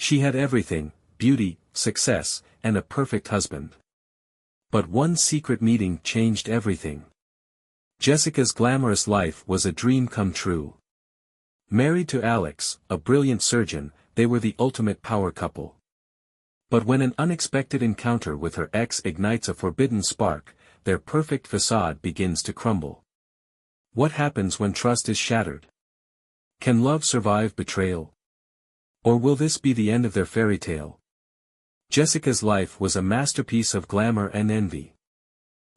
She had everything: beauty, success, and a perfect husband. But one secret meeting changed everything. Jessica's glamorous life was a dream come true. Married to Alex, a brilliant surgeon, they were the ultimate power couple. But when an unexpected encounter with her ex ignites a forbidden spark, their perfect facade begins to crumble. What happens when trust is shattered? Can love survive betrayal? Or will this be the end of their fairy tale? Jessica's life was a masterpiece of glamour and envy.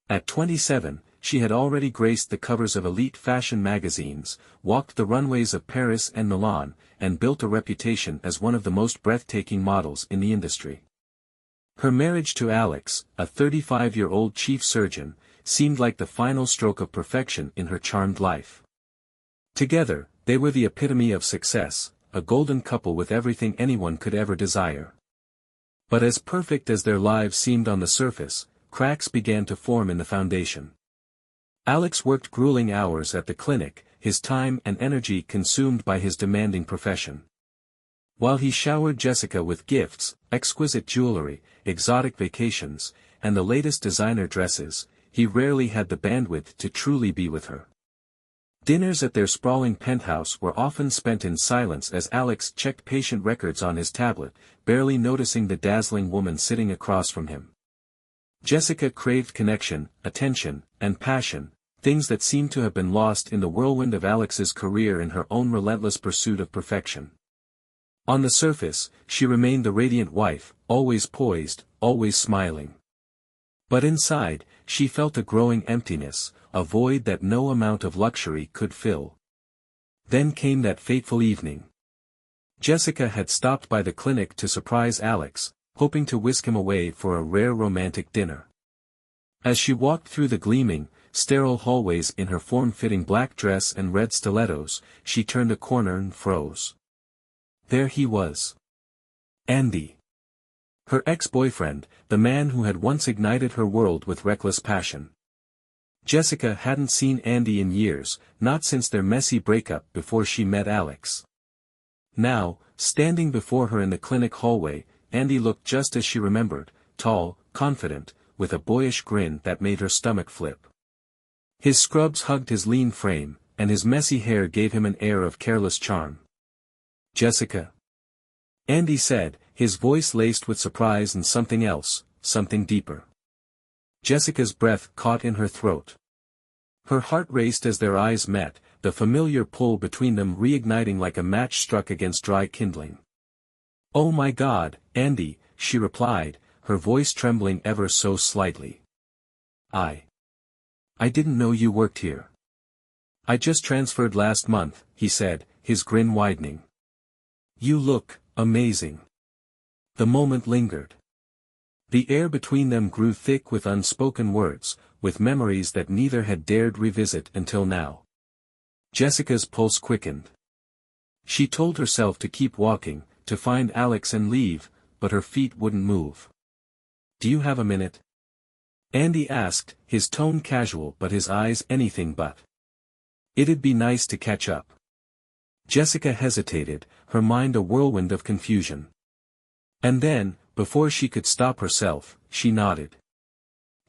At 27, she had already graced the covers of elite fashion magazines, walked the runways of Paris and Milan, and built a reputation as one of the most breathtaking models in the industry. Her marriage to Alex, a 35-year-old chief surgeon, seemed like the final stroke of perfection in her charmed life. Together, they were the epitome of success, a golden couple with everything anyone could ever desire. But as perfect as their lives seemed on the surface, cracks began to form in the foundation. Alex worked grueling hours at the clinic, his time and energy consumed by his demanding profession. While he showered Jessica with gifts, exquisite jewelry, exotic vacations, and the latest designer dresses, he rarely had the bandwidth to truly be with her. Dinners at their sprawling penthouse were often spent in silence as Alex checked patient records on his tablet, barely noticing the dazzling woman sitting across from him. Jessica craved connection, attention, and passion, things that seemed to have been lost in the whirlwind of Alex's career in her own relentless pursuit of perfection. On the surface, she remained the radiant wife, always poised, always smiling. But inside, she felt a growing emptiness, a void that no amount of luxury could fill. Then came that fateful evening. Jessica had stopped by the clinic to surprise Alex, hoping to whisk him away for a rare romantic dinner. As she walked through the gleaming, sterile hallways in her form-fitting black dress and red stilettos, she turned a corner and froze. There he was. Andy. Her ex-boyfriend, the man who had once ignited her world with reckless passion. Jessica hadn't seen Andy in years, not since their messy breakup before she met Alex. Now, standing before her in the clinic hallway, Andy looked just as she remembered, tall, confident, with a boyish grin that made her stomach flip. His scrubs hugged his lean frame, and his messy hair gave him an air of careless charm. Jessica. Andy said, his voice laced with surprise and something else, something deeper. Jessica's breath caught in her throat. Her heart raced as their eyes met, the familiar pull between them reigniting like a match struck against dry kindling. "Oh my God, Andy," she replied, her voice trembling ever so slightly. I didn't know you worked here." "I just transferred last month," he said, his grin widening. "You look amazing." The moment lingered. The air between them grew thick with unspoken words, with memories that neither had dared revisit until now. Jessica's pulse quickened. She told herself to keep walking, to find Alex and leave, but her feet wouldn't move. "Do you have a minute?" Andy asked, his tone casual but his eyes anything but. "It'd be nice to catch up." Jessica hesitated, her mind a whirlwind of confusion. And then, before she could stop herself, she nodded.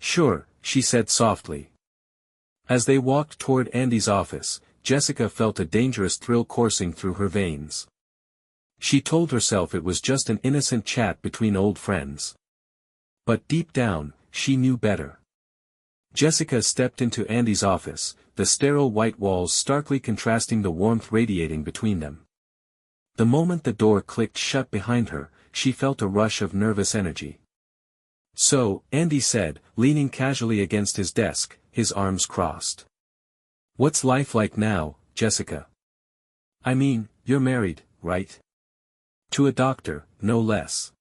"Sure," she said softly. As they walked toward Andy's office, Jessica felt a dangerous thrill coursing through her veins. She told herself it was just an innocent chat between old friends. But deep down, she knew better. Jessica stepped into Andy's office, the sterile white walls starkly contrasting the warmth radiating between them. The moment the door clicked shut behind her, she felt a rush of nervous energy. "So," Andy said, leaning casually against his desk, his arms crossed. "What's life like now, Jessica? I mean, you're married, right? To a doctor, no less."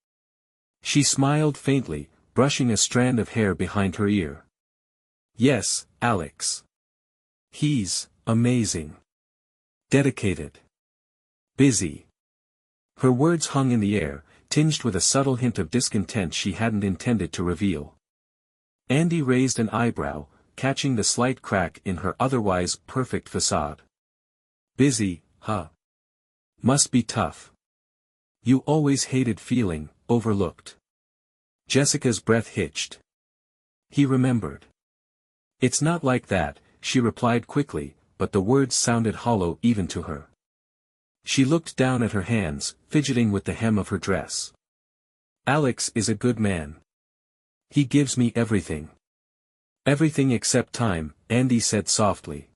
She smiled faintly, brushing a strand of hair behind her ear. "Yes, Alex. He's amazing. Dedicated. Busy." Her words hung in the air, tinged with a subtle hint of discontent she hadn't intended to reveal. Andy raised an eyebrow, catching the slight crack in her otherwise perfect facade. "Busy, huh? Must be tough. You always hated feeling overlooked. Jessica's breath hitched. He remembered. It's not like that, she replied quickly, but the words sounded hollow even to her. She looked down at her hands, fidgeting with the hem of her dress. Alex is a good man. He gives me everything. Everything except time, Andy said softly.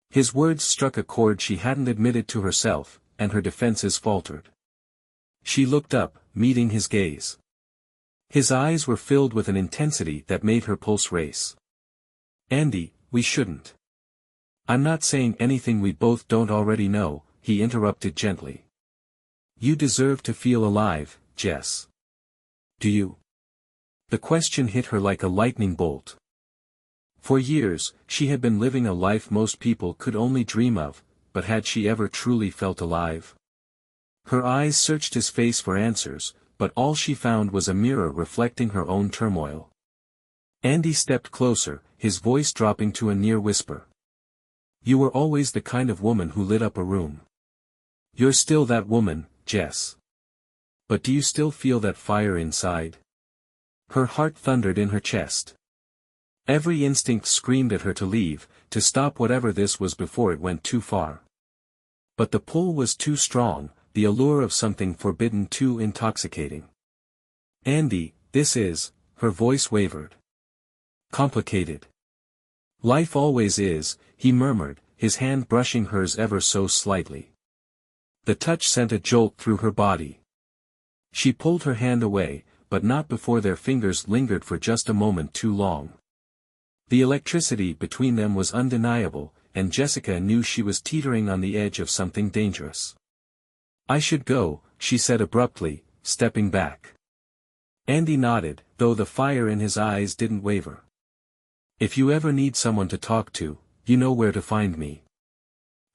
His words struck a chord she hadn't admitted to herself, and her defenses faltered. She looked up, meeting his gaze. His eyes were filled with an intensity that made her pulse race. Andy, we shouldn't. I'm not saying anything we both don't already know, he interrupted gently. You deserve to feel alive, Jess. Do you? The question hit her like a lightning bolt. For years, she had been living a life most people could only dream of, but had she ever truly felt alive? Her eyes searched his face for answers, but all she found was a mirror reflecting her own turmoil. Andy stepped closer, his voice dropping to a near whisper. You were always the kind of woman who lit up a room. You're still that woman, Jess. But do you still feel that fire inside? Her heart thundered in her chest. Every instinct screamed at her to leave, to stop whatever this was before it went too far. But the pull was too strong, the allure of something forbidden too intoxicating. Andy, this is, her voice wavered. Complicated. Life always is, he murmured, his hand brushing hers ever so slightly. The touch sent a jolt through her body. She pulled her hand away, but not before their fingers lingered for just a moment too long. The electricity between them was undeniable, and Jessica knew she was teetering on the edge of something dangerous. I should go, she said abruptly, stepping back. Andy nodded, though the fire in his eyes didn't waver. If you ever need someone to talk to, you know where to find me.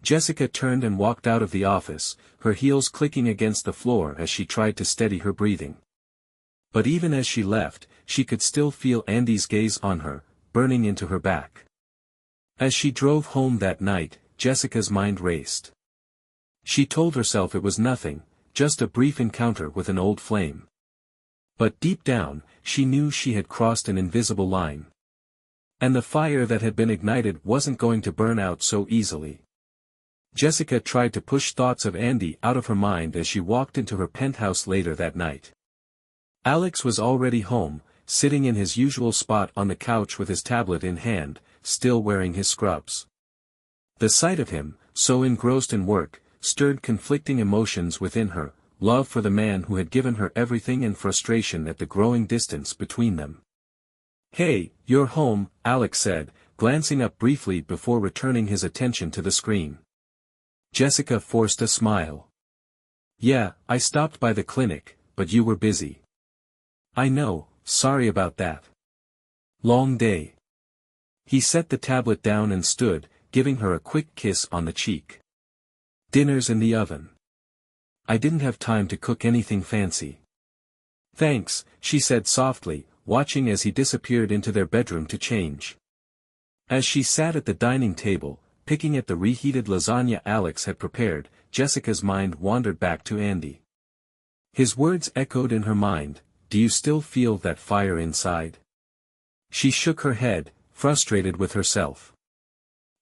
Jessica turned and walked out of the office, her heels clicking against the floor as she tried to steady her breathing. But even as she left, she could still feel Andy's gaze on her, burning into her back. As she drove home that night, Jessica's mind raced. She told herself it was nothing, just a brief encounter with an old flame. But deep down, she knew she had crossed an invisible line. And the fire that had been ignited wasn't going to burn out so easily. Jessica tried to push thoughts of Andy out of her mind as she walked into her penthouse later that night. Alex was already home, sitting in his usual spot on the couch with his tablet in hand, still wearing his scrubs. The sight of him, so engrossed in work, stirred conflicting emotions within her, love for the man who had given her everything and frustration at the growing distance between them. Hey, you're home, Alex said, glancing up briefly before returning his attention to the screen. Jessica forced a smile. Yeah, I stopped by the clinic, but you were busy. I know, sorry about that. Long day. He set the tablet down and stood, giving her a quick kiss on the cheek. Dinner's in the oven. I didn't have time to cook anything fancy. Thanks, she said softly, watching as he disappeared into their bedroom to change. As she sat at the dining table, picking at the reheated lasagna Alex had prepared, Jessica's mind wandered back to Andy. His words echoed in her mind, do you still feel that fire inside? She shook her head, frustrated with herself.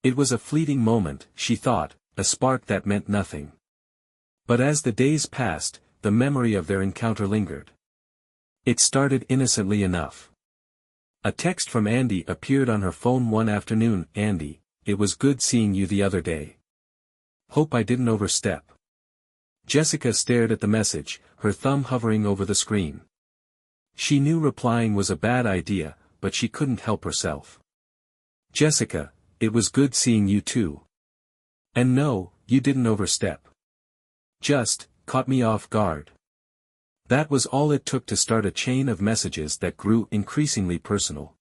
It was a fleeting moment, she thought, a spark that meant nothing. But as the days passed, the memory of their encounter lingered. It started innocently enough. A text from Andy appeared on her phone one afternoon. Andy, it was good seeing you the other day. Hope I didn't overstep. Jessica stared at the message, her thumb hovering over the screen. She knew replying was a bad idea, but she couldn't help herself. Jessica, it was good seeing you too. And no, you didn't overstep. Just, caught me off guard. That was all it took to start a chain of messages that grew increasingly personal.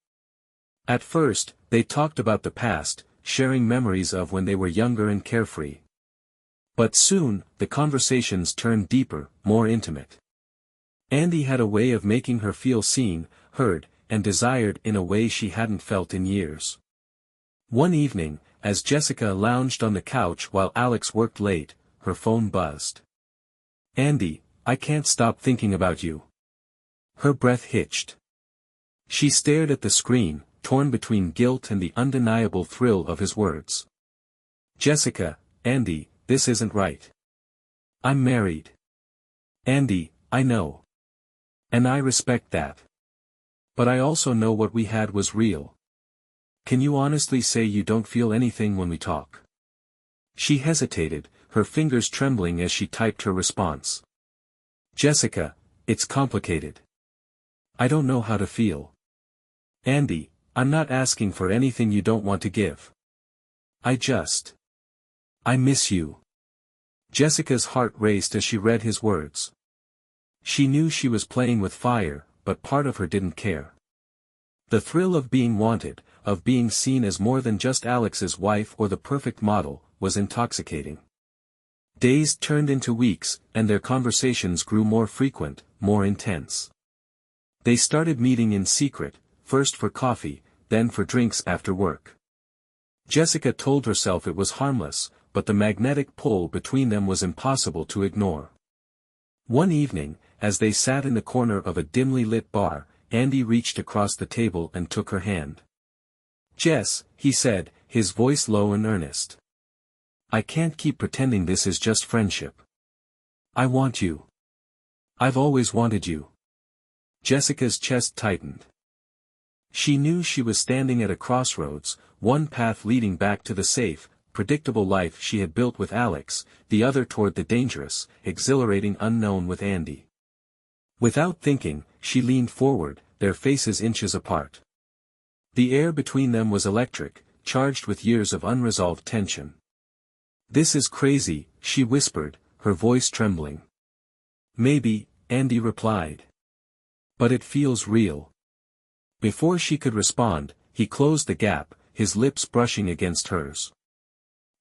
At first, they talked about the past, sharing memories of when they were younger and carefree. But soon, the conversations turned deeper, more intimate. Andy had a way of making her feel seen, heard, and desired in a way she hadn't felt in years. One evening, as Jessica lounged on the couch while Alex worked late, her phone buzzed. Andy, I can't stop thinking about you. Her breath hitched. She stared at the screen, torn between guilt and the undeniable thrill of his words. Jessica, Andy, this isn't right. I'm married. Andy, I know. And I respect that. But I also know what we had was real. Can you honestly say you don't feel anything when we talk? She hesitated, her fingers trembling as she typed her response. Jessica, it's complicated. I don't know how to feel. Andy, I'm not asking for anything you don't want to give. I miss you. Jessica's heart raced as she read his words. She knew she was playing with fire, but part of her didn't care. The thrill of being wanted, of being seen as more than just Alex's wife or the perfect model, was intoxicating. Days turned into weeks, and their conversations grew more frequent, more intense. They started meeting in secret, first for coffee, then for drinks after work. Jessica told herself it was harmless, but the magnetic pull between them was impossible to ignore. One evening, as they sat in the corner of a dimly lit bar, Andy reached across the table and took her hand. Jess, he said, his voice low and earnest. I can't keep pretending this is just friendship. I want you. I've always wanted you. Jessica's chest tightened. She knew she was standing at a crossroads, one path leading back to the safe, predictable life she had built with Alex, the other toward the dangerous, exhilarating unknown with Andy. Without thinking, she leaned forward, their faces inches apart. The air between them was electric, charged with years of unresolved tension. This is crazy, she whispered, her voice trembling. Maybe, Andy replied. But it feels real. Before she could respond, he closed the gap, his lips brushing against hers.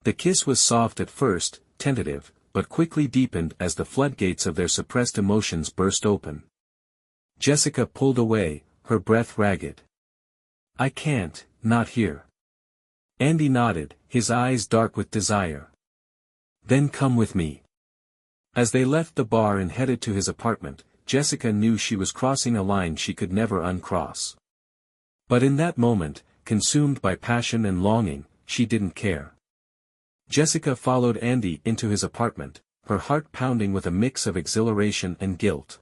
The kiss was soft at first, tentative, but quickly deepened as the floodgates of their suppressed emotions burst open. Jessica pulled away, her breath ragged. I can't, not here. Andy nodded, his eyes dark with desire. Then come with me. As they left the bar and headed to his apartment, Jessica knew she was crossing a line she could never uncross. But in that moment, consumed by passion and longing, she didn't care. Jessica followed Andy into his apartment, her heart pounding with a mix of exhilaration and guilt.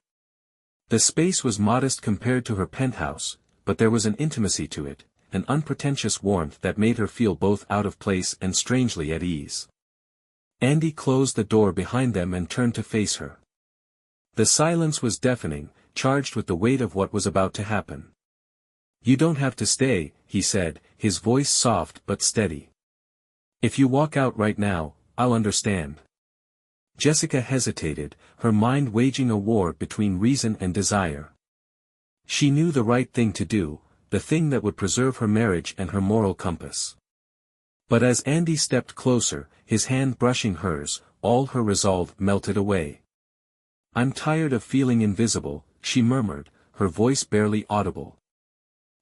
The space was modest compared to her penthouse, but there was an intimacy to it, an unpretentious warmth that made her feel both out of place and strangely at ease. Andy closed the door behind them and turned to face her. The silence was deafening, charged with the weight of what was about to happen. You don't have to stay, he said, his voice soft but steady. If you walk out right now, I'll understand. Jessica hesitated, her mind waging a war between reason and desire. She knew the right thing to do, the thing that would preserve her marriage and her moral compass. But as Andy stepped closer, his hand brushing hers, all her resolve melted away. I'm tired of feeling invisible, she murmured, her voice barely audible.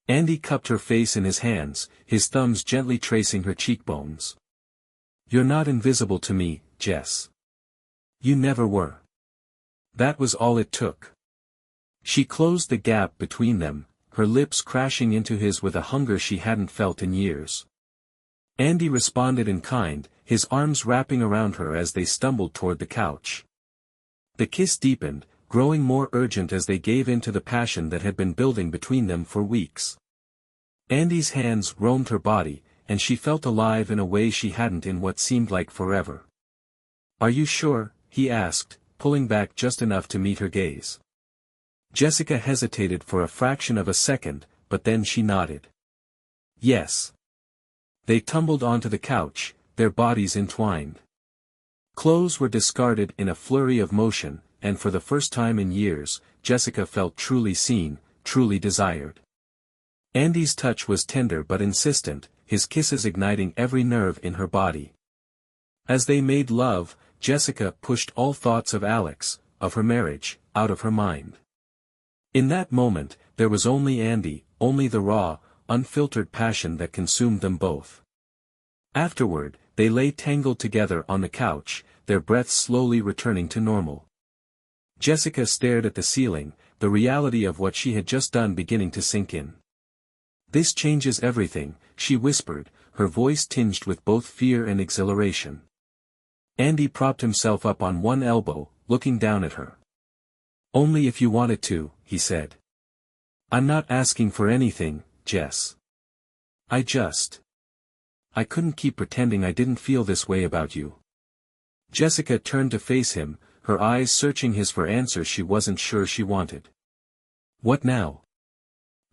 Andy cupped her face in his hands, his thumbs gently tracing her cheekbones. You're not invisible to me, Jess. You never were. That was all it took. She closed the gap between them, her lips crashing into his with a hunger she hadn't felt in years. Andy responded in kind, his arms wrapping around her as they stumbled toward the couch. The kiss deepened, growing more urgent as they gave in to the passion that had been building between them for weeks. Andy's hands roamed her body, and she felt alive in a way she hadn't in what seemed like forever. Are you sure? He asked, pulling back just enough to meet her gaze. Jessica hesitated for a fraction of a second, but then she nodded. Yes. They tumbled onto the couch, their bodies entwined. Clothes were discarded in a flurry of motion, and for the first time in years, Jessica felt truly seen, truly desired. Andy's touch was tender but insistent, his kisses igniting every nerve in her body. As they made love, Jessica pushed all thoughts of Alex, of her marriage, out of her mind. In that moment, there was only Andy, only the raw, unfiltered passion that consumed them both. Afterward, they lay tangled together on the couch, their breaths slowly returning to normal. Jessica stared at the ceiling, the reality of what she had just done beginning to sink in. "This changes everything," she whispered, her voice tinged with both fear and exhilaration. Andy propped himself up on one elbow, looking down at her. "Only if you wanted to," he said. "I'm not asking for anything, Jess. I couldn't keep pretending I didn't feel this way about you." Jessica turned to face him, her eyes searching his for answers she wasn't sure she wanted. "What now?"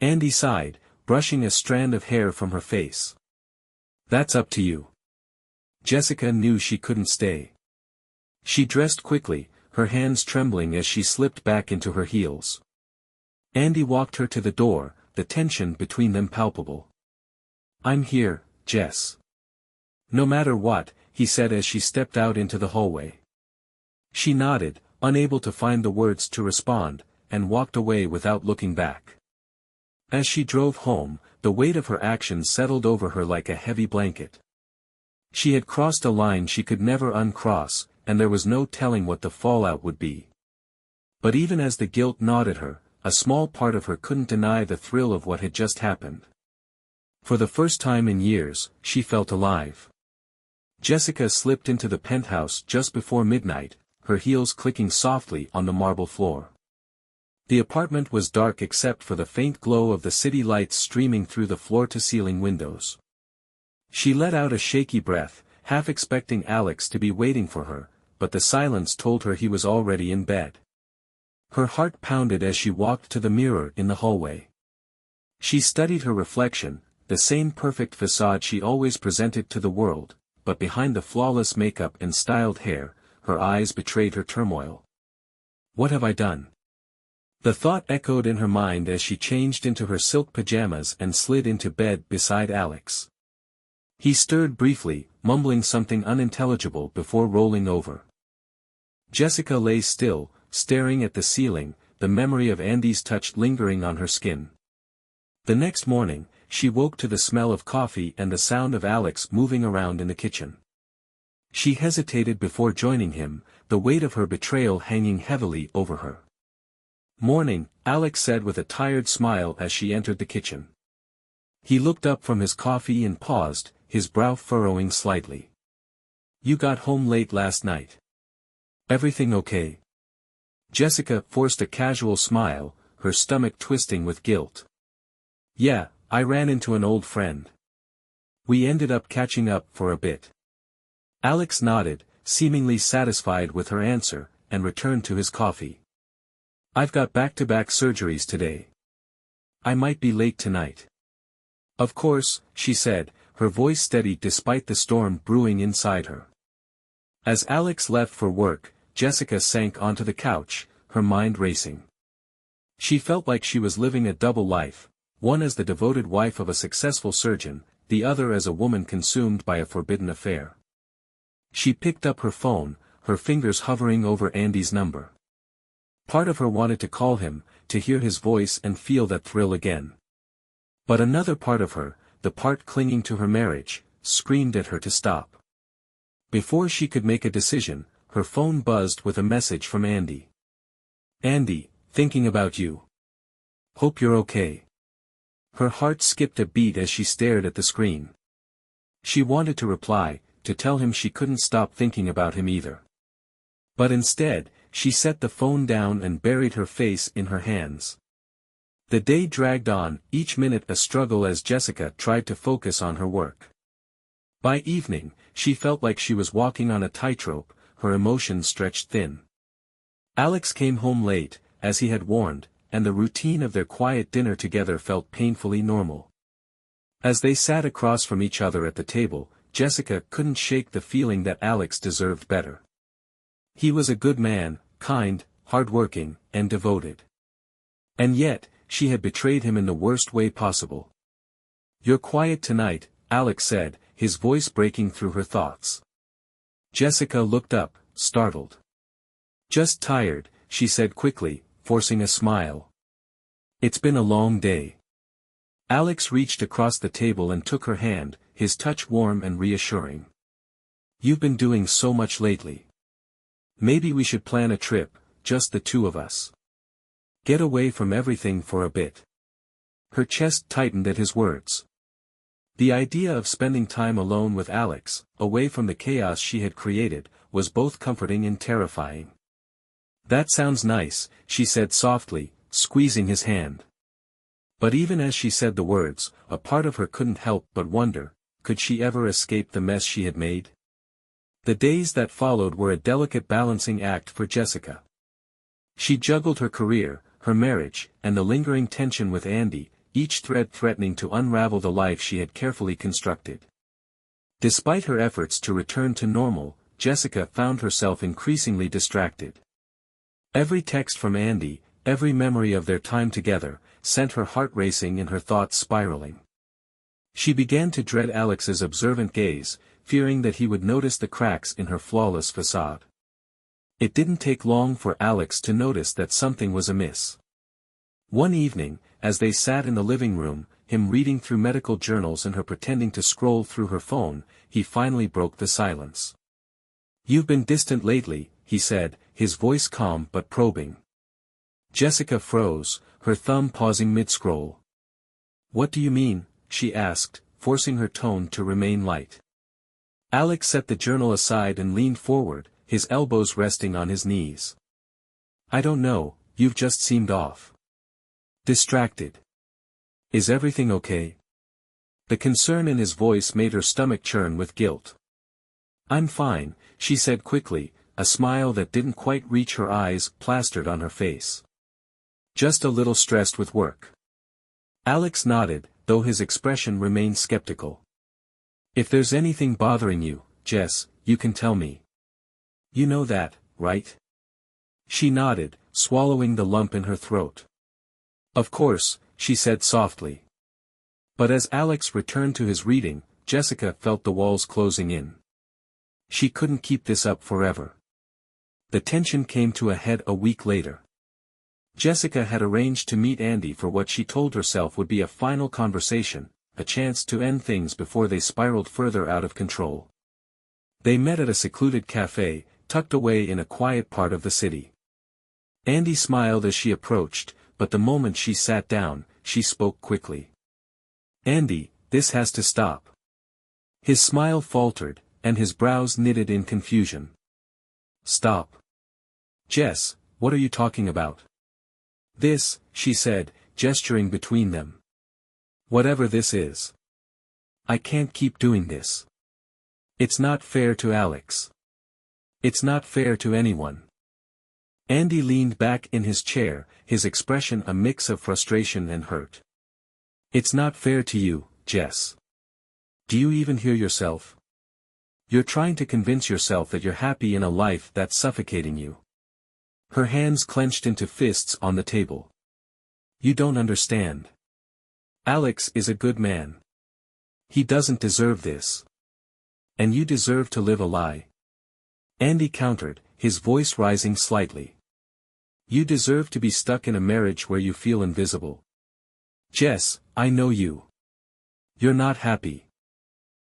Andy sighed, brushing a strand of hair from her face. "That's up to you." Jessica knew she couldn't stay. She dressed quickly, her hands trembling as she slipped back into her heels. Andy walked her to the door, the tension between them palpable. "I'm here, Jess." "No matter what," he said as she stepped out into the hallway. She nodded, unable to find the words to respond, and walked away without looking back. As she drove home, the weight of her actions settled over her like a heavy blanket. She had crossed a line she could never uncross, and there was no telling what the fallout would be. But even as the guilt gnawed at her, a small part of her couldn't deny the thrill of what had just happened. For the first time in years, she felt alive. Jessica slipped into the penthouse just before midnight, her heels clicking softly on the marble floor. The apartment was dark except for the faint glow of the city lights streaming through the floor-to-ceiling windows. She let out a shaky breath, half expecting Alex to be waiting for her, but the silence told her he was already in bed. Her heart pounded as she walked to the mirror in the hallway. She studied her reflection, the same perfect facade she always presented to the world, but behind the flawless makeup and styled hair, her eyes betrayed her turmoil. "What have I done?" The thought echoed in her mind as she changed into her silk pajamas and slid into bed beside Alex. He stirred briefly, mumbling something unintelligible before rolling over. Jessica lay still, staring at the ceiling, the memory of Andy's touch lingering on her skin. The next morning, she woke to the smell of coffee and the sound of Alex moving around in the kitchen. She hesitated before joining him, the weight of her betrayal hanging heavily over her. "Morning," Alex said with a tired smile as she entered the kitchen. He looked up from his coffee and paused, his brow furrowing slightly. "You got home late last night. Everything okay?" Jessica forced a casual smile, her stomach twisting with guilt. "Yeah, I ran into an old friend. We ended up catching up for a bit." Alex nodded, seemingly satisfied with her answer, and returned to his coffee. "I've got back-to-back surgeries today. I might be late tonight." "Of course," she said, her voice steady despite the storm brewing inside her. As Alex left for work, Jessica sank onto the couch, her mind racing. She felt like she was living a double life, one as the devoted wife of a successful surgeon, the other as a woman consumed by a forbidden affair. She picked up her phone, her fingers hovering over Andy's number. Part of her wanted to call him, to hear his voice and feel that thrill again. But another part of her, the part clinging to her marriage, screamed at her to stop. Before she could make a decision, her phone buzzed with a message from Andy. "Andy, thinking about you. Hope you're okay." Her heart skipped a beat as she stared at the screen. She wanted to reply, to tell him she couldn't stop thinking about him either. But instead, she set the phone down and buried her face in her hands. The day dragged on, each minute a struggle as Jessica tried to focus on her work. By evening, she felt like she was walking on a tightrope, her emotions stretched thin. Alex came home late, as he had warned, and the routine of their quiet dinner together felt painfully normal. As they sat across from each other at the table, Jessica couldn't shake the feeling that Alex deserved better. He was a good man, kind, hard-working, and devoted. And yet, she had betrayed him in the worst way possible. "You're quiet tonight," Alex said, his voice breaking through her thoughts. Jessica looked up, startled. "Just tired," she said quickly, forcing a smile. "It's been a long day." Alex reached across the table and took her hand, his touch warm and reassuring. "You've been doing so much lately. Maybe we should plan a trip, just the two of us. Get away from everything for a bit. Her chest tightened at his words. The idea of spending time alone with Alex, away from the chaos she had created, was both comforting and terrifying. That sounds nice, she said softly, squeezing his hand. But even as she said the words, a part of her couldn't help but wonder, could she ever escape the mess she had made? The days that followed were a delicate balancing act for Jessica. She juggled her career, her marriage, and the lingering tension with Andy, each thread threatening to unravel the life she had carefully constructed. Despite her efforts to return to normal, Jessica found herself increasingly distracted. Every text from Andy, every memory of their time together, sent her heart racing and her thoughts spiraling. She began to dread Alex's observant gaze, fearing that he would notice the cracks in her flawless facade. It didn't take long for Alex to notice that something was amiss. One evening, as they sat in the living room, him reading through medical journals and her pretending to scroll through her phone, he finally broke the silence. "You've been distant lately," he said, his voice calm but probing. Jessica froze, her thumb pausing mid-scroll. "What do you mean?" she asked, forcing her tone to remain light. Alex set the journal aside and leaned forward, his elbows resting on his knees. "I don't know, you've just seemed off. Distracted. Is everything okay?" The concern in his voice made her stomach churn with guilt. "I'm fine," she said quickly, a smile that didn't quite reach her eyes plastered on her face. "Just a little stressed with work." Alex nodded, though his expression remained skeptical. "If there's anything bothering you, Jess, you can tell me. You know that, right?" She nodded, swallowing the lump in her throat. "Of course," she said softly. But as Alex returned to his reading, Jessica felt the walls closing in. She couldn't keep this up forever. The tension came to a head a week later. Jessica had arranged to meet Andy for what she told herself would be a final conversation, a chance to end things before they spiraled further out of control. They met at a secluded cafe, tucked away in a quiet part of the city. Andy smiled as she approached, but the moment she sat down, she spoke quickly. "Andy, this has to stop." His smile faltered, and his brows knitted in confusion. "Stop. Jess, what are you talking about?" "This," she said, gesturing between them. "Whatever this is. I can't keep doing this. It's not fair to Alex. It's not fair to anyone." Andy leaned back in his chair, his expression a mix of frustration and hurt. "It's not fair to you, Jess. Do you even hear yourself? You're trying to convince yourself that you're happy in a life that's suffocating you." Her hands clenched into fists on the table. "You don't understand. Alex is a good man. He doesn't deserve this. And you deserve to live a lie." Andy countered, his voice rising slightly. "You deserve to be stuck in a marriage where you feel invisible. Jess, I know you. You're not happy."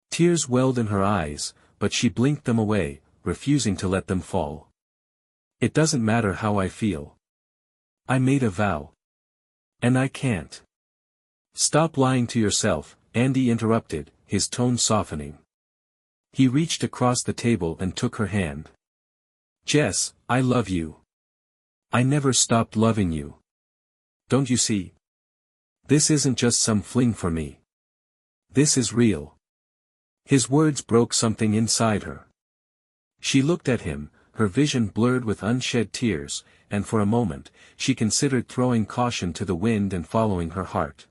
Tears welled in her eyes, but she blinked them away, refusing to let them fall. "It doesn't matter how I feel. I made a vow. And I can't." "Stop lying to yourself," Andy interrupted, his tone softening. He reached across the table and took her hand. "Jess, I love you. I never stopped loving you. Don't you see? This isn't just some fling for me. This is real." His words broke something inside her. She looked at him, her vision blurred with unshed tears, and for a moment, she considered throwing caution to the wind and following her heart.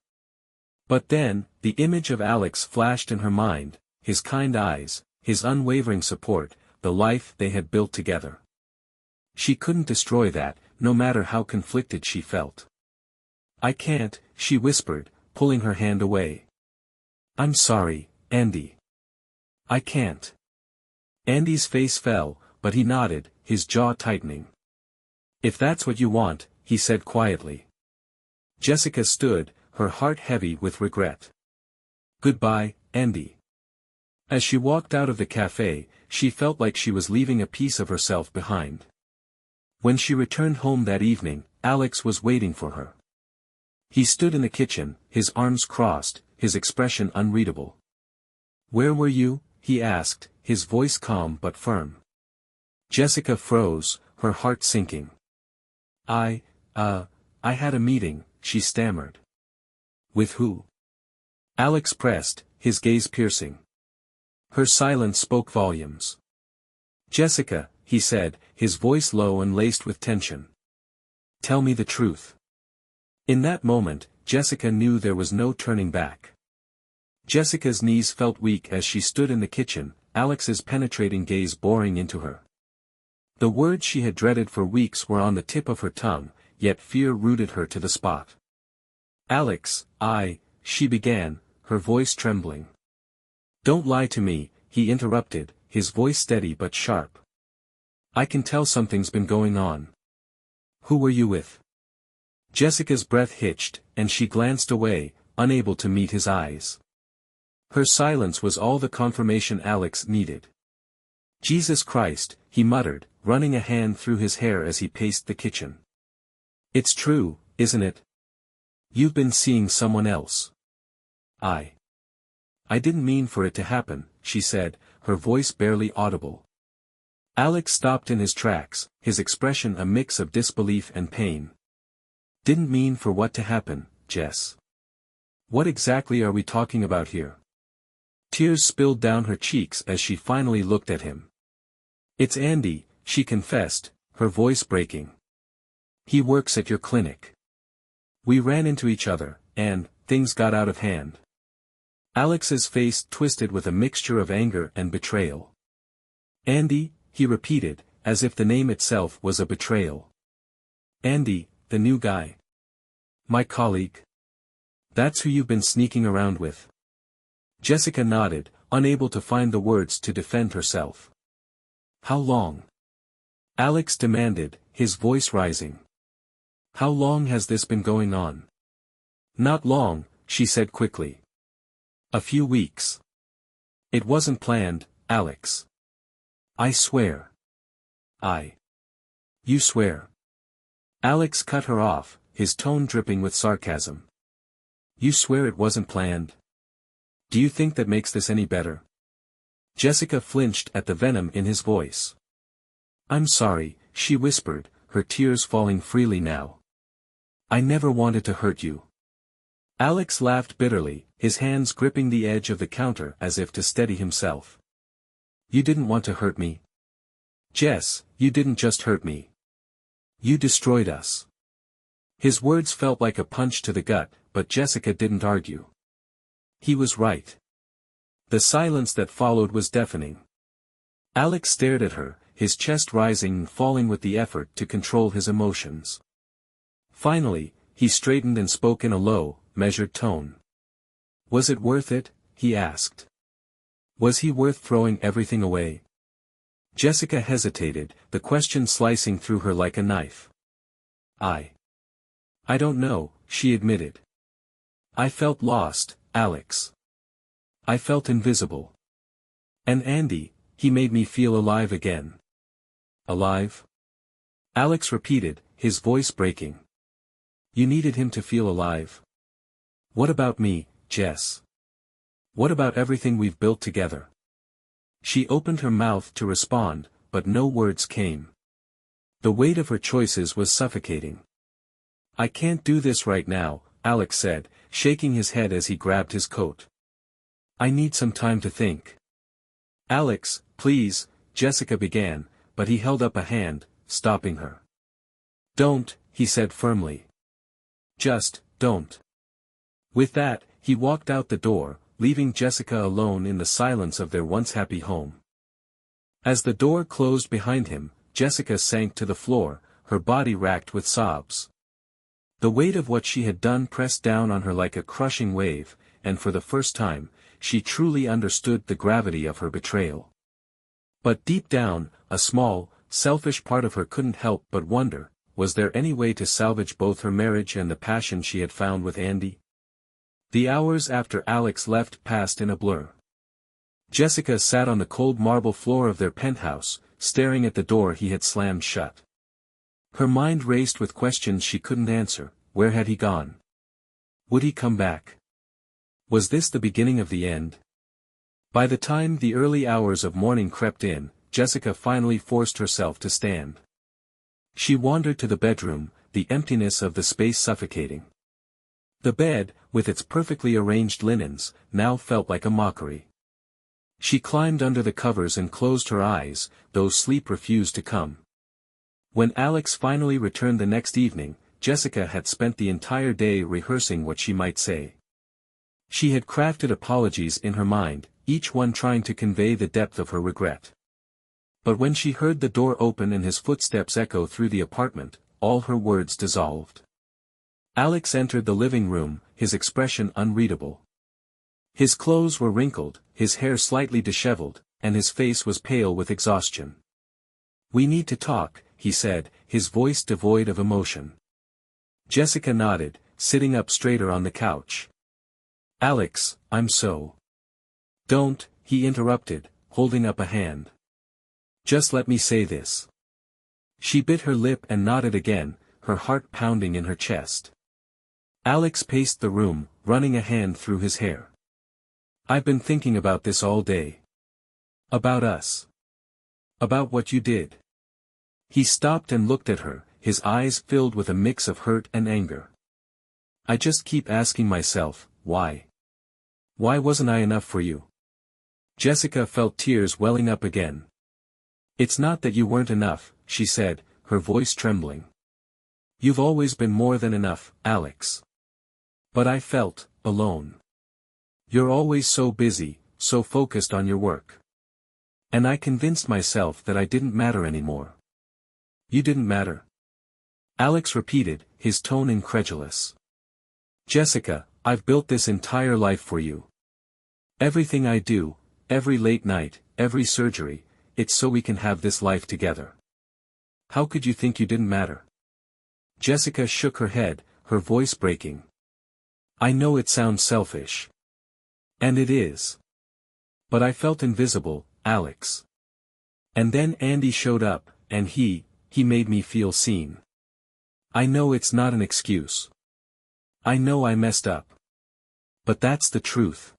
But then, the image of Alex flashed in her mind, his kind eyes, his unwavering support, the life they had built together. She couldn't destroy that, no matter how conflicted she felt. "I can't," she whispered, pulling her hand away. "I'm sorry, Andy. I can't." Andy's face fell, but he nodded, his jaw tightening. "If that's what you want," he said quietly. Jessica stood, her heart heavy with regret. "Goodbye, Andy." As she walked out of the cafe, she felt like she was leaving a piece of herself behind. When she returned home that evening, Alex was waiting for her. He stood in the kitchen, his arms crossed, his expression unreadable. "Where were you?" he asked, his voice calm but firm. Jessica froze, her heart sinking. I had a meeting," she stammered. "With who?" Alex pressed, his gaze piercing. Her silence spoke volumes. "Jessica," he said, his voice low and laced with tension. "Tell me the truth." In that moment, Jessica knew there was no turning back. Jessica's knees felt weak as she stood in the kitchen, Alex's penetrating gaze boring into her. The words she had dreaded for weeks were on the tip of her tongue, yet fear rooted her to the spot. "Alex, she began, her voice trembling. "Don't lie to me," he interrupted, his voice steady but sharp. "I can tell something's been going on." "Who were you with?" Jessica's breath hitched, and she glanced away, unable to meet his eyes. Her silence was all the confirmation Alex needed. "Jesus Christ," he muttered, running a hand through his hair as he paced the kitchen. "It's true, isn't it? You've been seeing someone else." I didn't mean for it to happen," she said, her voice barely audible. Alex stopped in his tracks, his expression a mix of disbelief and pain. "Didn't mean for what to happen, Jess? What exactly are we talking about here?" Tears spilled down her cheeks as she finally looked at him. "It's Andy," she confessed, her voice breaking. "He works at your clinic. We ran into each other, and things got out of hand." Alex's face twisted with a mixture of anger and betrayal. "Andy," he repeated, as if the name itself was a betrayal. "Andy, the new guy. My colleague. That's who you've been sneaking around with." Jessica nodded, unable to find the words to defend herself. "How long?" Alex demanded, his voice rising. "How long has this been going on?" "Not long," she said quickly. "A few weeks." "It wasn't planned, Alex." "I swear." You swear." Alex cut her off, his tone dripping with sarcasm. "You swear it wasn't planned? Do you think that makes this any better?" Jessica flinched at the venom in his voice. "I'm sorry," she whispered, her tears falling freely now. "I never wanted to hurt you." Alex laughed bitterly, his hands gripping the edge of the counter as if to steady himself. "You didn't want to hurt me. Jess, you didn't just hurt me. You destroyed us." His words felt like a punch to the gut, but Jessica didn't argue. He was right. The silence that followed was deafening. Alex stared at her, his chest rising and falling with the effort to control his emotions. Finally, he straightened and spoke in a low, measured tone. "Was it worth it?" he asked. "Was he worth throwing everything away?" Jessica hesitated, the question slicing through her like a knife. I don't know," she admitted. "I felt lost, Alex. I felt invisible. And Andy, he made me feel alive again." "Alive?" Alex repeated, his voice breaking. "You needed him to feel alive? What about me, Jess? What about everything we've built together?" She opened her mouth to respond, but no words came. The weight of her choices was suffocating. "I can't do this right now," Alex said, shaking his head as he grabbed his coat. "I need some time to think." "Alex, please," Jessica began, but he held up a hand, stopping her. "Don't," he said firmly. "Just, don't." With that, he walked out the door, leaving Jessica alone in the silence of their once happy home. As the door closed behind him, Jessica sank to the floor, her body racked with sobs. The weight of what she had done pressed down on her like a crushing wave, and for the first time, she truly understood the gravity of her betrayal. But deep down, a small, selfish part of her couldn't help but wonder, was there any way to salvage both her marriage and the passion she had found with Andy? The hours after Alex left passed in a blur. Jessica sat on the cold marble floor of their penthouse, staring at the door he had slammed shut. Her mind raced with questions she couldn't answer. Where had he gone? Would he come back? Was this the beginning of the end? By the time the early hours of morning crept in, Jessica finally forced herself to stand. She wandered to the bedroom, the emptiness of the space suffocating. The bed, with its perfectly arranged linens, now felt like a mockery. She climbed under the covers and closed her eyes, though sleep refused to come. When Alex finally returned the next evening, Jessica had spent the entire day rehearsing what she might say. She had crafted apologies in her mind, each one trying to convey the depth of her regret. But when she heard the door open and his footsteps echo through the apartment, all her words dissolved. Alex entered the living room, his expression unreadable. His clothes were wrinkled, his hair slightly disheveled, and his face was pale with exhaustion. "We need to talk," he said, his voice devoid of emotion. Jessica nodded, sitting up straighter on the couch. "Alex, I'm so—" "Don't," he interrupted, holding up a hand. "Just let me say this." She bit her lip and nodded again, her heart pounding in her chest. Alex paced the room, running a hand through his hair. "I've been thinking about this all day. About us. About what you did." He stopped and looked at her, his eyes filled with a mix of hurt and anger. "I just keep asking myself, why? Why wasn't I enough for you?" Jessica felt tears welling up again. "It's not that you weren't enough," she said, her voice trembling. "You've always been more than enough, Alex. But I felt alone. You're always so busy, so focused on your work. And I convinced myself that I didn't matter anymore." "You didn't matter?" Alex repeated, his tone incredulous. "Jessica, I've built this entire life for you. Everything I do, every late night, every surgery, it's so we can have this life together. How could you think you didn't matter?" Jessica shook her head, her voice breaking. "I know it sounds selfish. And it is. But I felt invisible, Alex. And then Andy showed up, and he made me feel seen. I know it's not an excuse. I know I messed up. But that's the truth."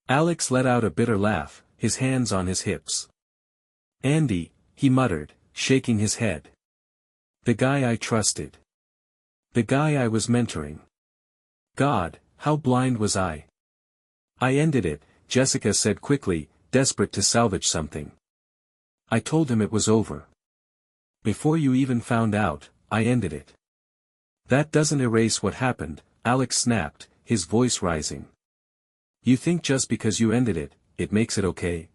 Alex let out a bitter laugh, his hands on his hips. "Andy," he muttered, shaking his head. "The guy I trusted. The guy I was mentoring. God, how blind was I?" "I ended it," Jessica said quickly, desperate to salvage something. "I told him it was over. Before you even found out, I ended it." "That doesn't erase what happened," Alex snapped, his voice rising. "You think just because you ended it, it makes it okay?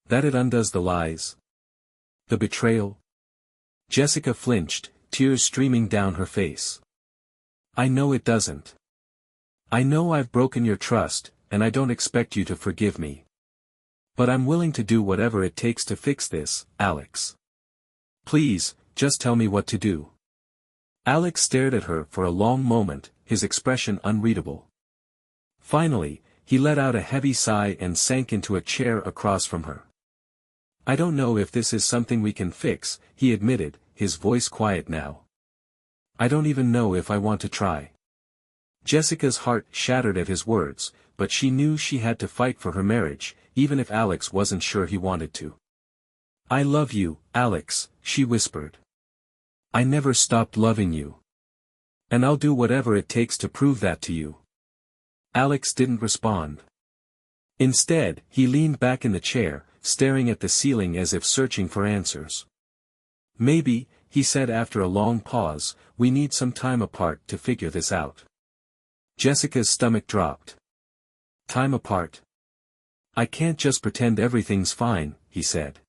That it undoes the lies? The betrayal?" Jessica flinched, tears streaming down her face. "I know it doesn't. I know I've broken your trust, and I don't expect you to forgive me. But I'm willing to do whatever it takes to fix this, Alex. Please, just tell me what to do." Alex stared at her for a long moment, his expression unreadable. Finally, he let out a heavy sigh and sank into a chair across from her. "I don't know if this is something we can fix," he admitted, his voice quiet now. "I don't even know if I want to try." Jessica's heart shattered at his words, but she knew she had to fight for her marriage, even if Alex wasn't sure he wanted to. "I love you, Alex," she whispered. "I never stopped loving you. And I'll do whatever it takes to prove that to you." Alex didn't respond. Instead, he leaned back in the chair, staring at the ceiling as if searching for answers. "Maybe," he said after a long pause, "we need some time apart to figure this out." Jessica's stomach dropped. "Time apart? I can't just pretend everything's fine," he said.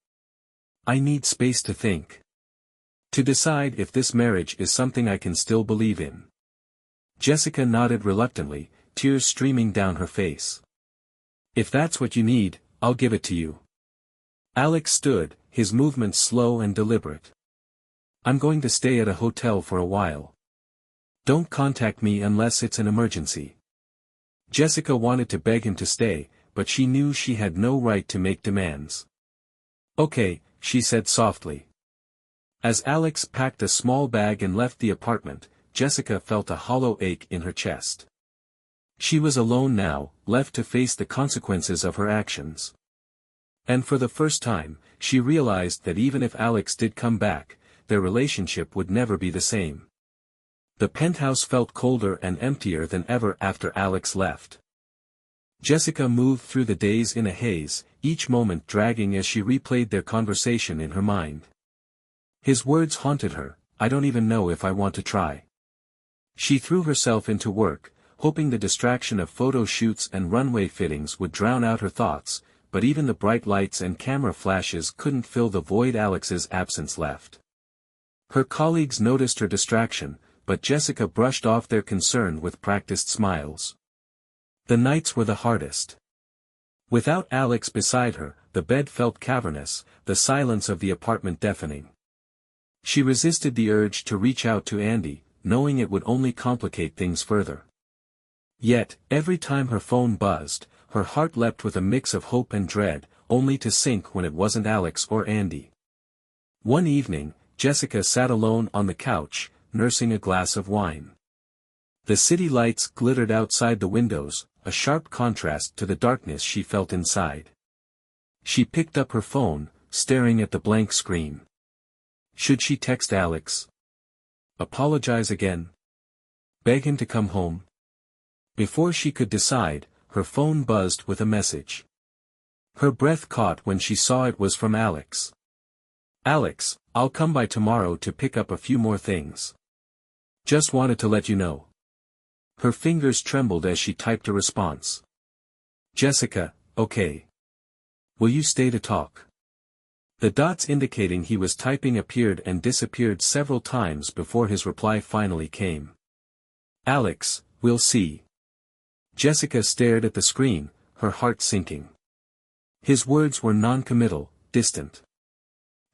"I need space to think. To decide if this marriage is something I can still believe in." Jessica nodded reluctantly, tears streaming down her face. "If that's what you need, I'll give it to you." Alex stood, his movements slow and deliberate. "I'm going to stay at a hotel for a while. Don't contact me unless it's an emergency." Jessica wanted to beg him to stay, but she knew she had no right to make demands. "Okay," she said softly. As Alex packed a small bag and left the apartment, Jessica felt a hollow ache in her chest. She was alone now, left to face the consequences of her actions. And for the first time, she realized that even if Alex did come back, their relationship would never be the same. The penthouse felt colder and emptier than ever after Alex left. Jessica moved through the days in a haze, each moment dragging as she replayed their conversation in her mind. His words haunted her, "I don't even know if I want to try." She threw herself into work, hoping the distraction of photo shoots and runway fittings would drown out her thoughts, but even the bright lights and camera flashes couldn't fill the void Alex's absence left. Her colleagues noticed her distraction, but Jessica brushed off their concern with practiced smiles. The nights were the hardest. Without Alex beside her, the bed felt cavernous, the silence of the apartment deafening. She resisted the urge to reach out to Andy, knowing it would only complicate things further. Yet, every time her phone buzzed, her heart leapt with a mix of hope and dread, only to sink when it wasn't Alex or Andy. One evening, Jessica sat alone on the couch, nursing a glass of wine. The city lights glittered outside the windows, a sharp contrast to the darkness she felt inside. She picked up her phone, staring at the blank screen. Should she text Alex? Apologize again? Beg him to come home? Before she could decide, her phone buzzed with a message. Her breath caught when she saw it was from Alex. "Alex, I'll come by tomorrow to pick up a few more things. Just wanted to let you know." Her fingers trembled as she typed a response. "Jessica, okay. Will you stay to talk?" The dots indicating he was typing appeared and disappeared several times before his reply finally came. "Alex, we'll see." Jessica stared at the screen, her heart sinking. His words were non-committal, distant.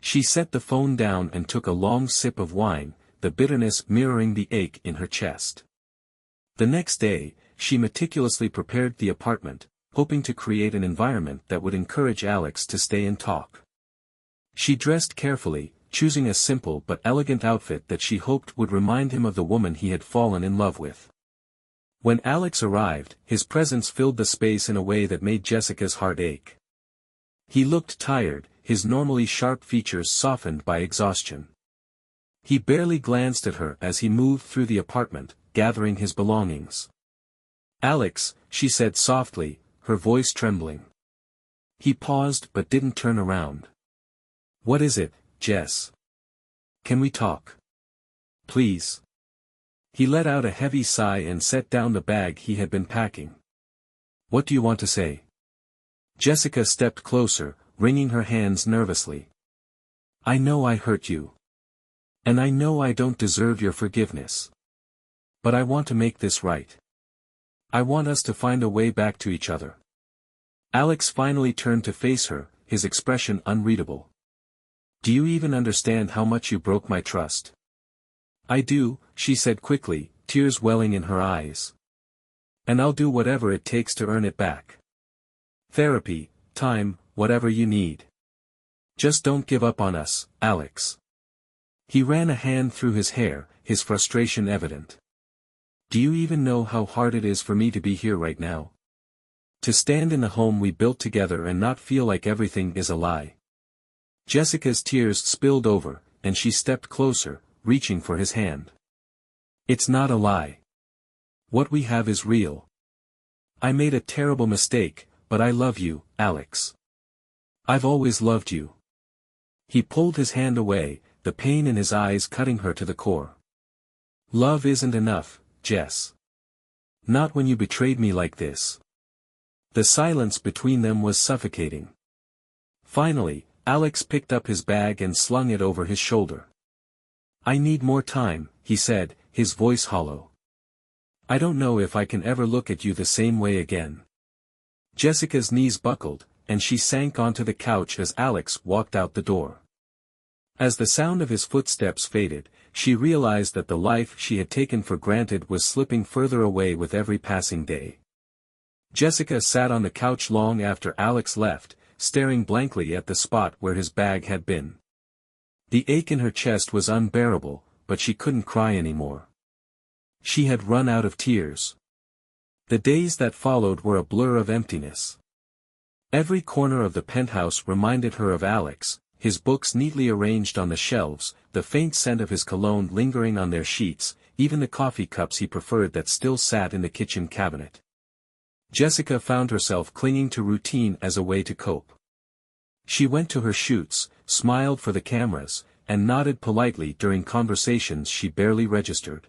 She set the phone down and took a long sip of wine, the bitterness mirroring the ache in her chest. The next day, she meticulously prepared the apartment, hoping to create an environment that would encourage Alex to stay and talk. She dressed carefully, choosing a simple but elegant outfit that she hoped would remind him of the woman he had fallen in love with. When Alex arrived, his presence filled the space in a way that made Jessica's heart ache. He looked tired, his normally sharp features softened by exhaustion. He barely glanced at her as he moved through the apartment, gathering his belongings. "Alex," she said softly, her voice trembling. He paused but didn't turn around. "What is it, Jess? Can we talk? Please." He let out a heavy sigh and set down the bag he had been packing. "What do you want to say?" Jessica stepped closer, wringing her hands nervously. "I know I hurt you. And I know I don't deserve your forgiveness. But I want to make this right. I want us to find a way back to each other." Alex finally turned to face her, his expression unreadable. "Do you even understand how much you broke my trust?" "I do," she said quickly, tears welling in her eyes. "And I'll do whatever it takes to earn it back. Therapy, time, whatever you need. Just don't give up on us, Alex." He ran a hand through his hair, his frustration evident. "Do you even know how hard it is for me to be here right now? To stand in the home we built together and not feel like everything is a lie." Jessica's tears spilled over, and she stepped closer, reaching for his hand. "It's not a lie. What we have is real. I made a terrible mistake, but I love you, Alex. I've always loved you." He pulled his hand away, the pain in his eyes cutting her to the core. "Love isn't enough, Jess. Not when you betrayed me like this." The silence between them was suffocating. Finally, Alex picked up his bag and slung it over his shoulder. "I need more time," he said, his voice hollow. "I don't know if I can ever look at you the same way again." Jessica's knees buckled, and she sank onto the couch as Alex walked out the door. As the sound of his footsteps faded, she realized that the life she had taken for granted was slipping further away with every passing day. Jessica sat on the couch long after Alex left, staring blankly at the spot where his bag had been. The ache in her chest was unbearable, but she couldn't cry anymore. She had run out of tears. The days that followed were a blur of emptiness. Every corner of the penthouse reminded her of Alex, his books neatly arranged on the shelves, the faint scent of his cologne lingering on their sheets, even the coffee cups he preferred that still sat in the kitchen cabinet. Jessica found herself clinging to routine as a way to cope. She went to her shoots, smiled for the cameras, and nodded politely during conversations she barely registered.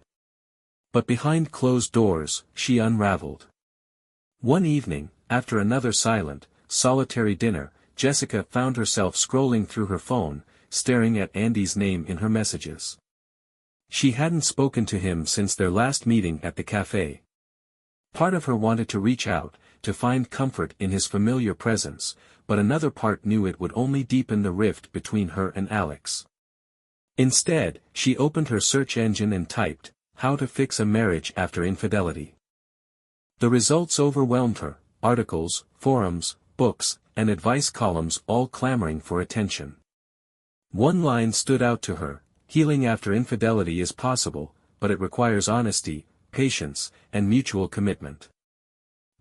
But behind closed doors, she unraveled. One evening, after another silent, solitary dinner, Jessica found herself scrolling through her phone, staring at Andy's name in her messages. She hadn't spoken to him since their last meeting at the cafe. Part of her wanted to reach out, to find comfort in his familiar presence, but another part knew it would only deepen the rift between her and Alex. Instead, she opened her search engine and typed, "How to fix a marriage after infidelity." The results overwhelmed her, articles, forums, books, and advice columns all clamoring for attention. One line stood out to her: "Healing after infidelity is possible, but it requires honesty, patience, and mutual commitment."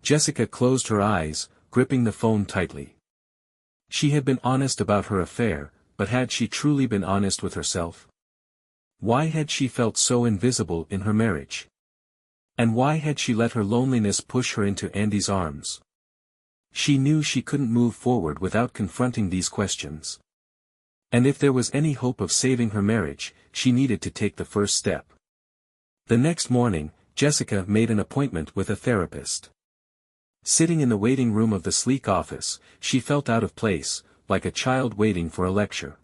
Jessica closed her eyes, gripping the phone tightly. She had been honest about her affair, but had she truly been honest with herself? Why had she felt so invisible in her marriage? And why had she let her loneliness push her into Andy's arms? She knew she couldn't move forward without confronting these questions. And if there was any hope of saving her marriage, she needed to take the first step. The next morning, Jessica made an appointment with a therapist. Sitting in the waiting room of the sleek office, she felt out of place, like a child waiting for a lecture.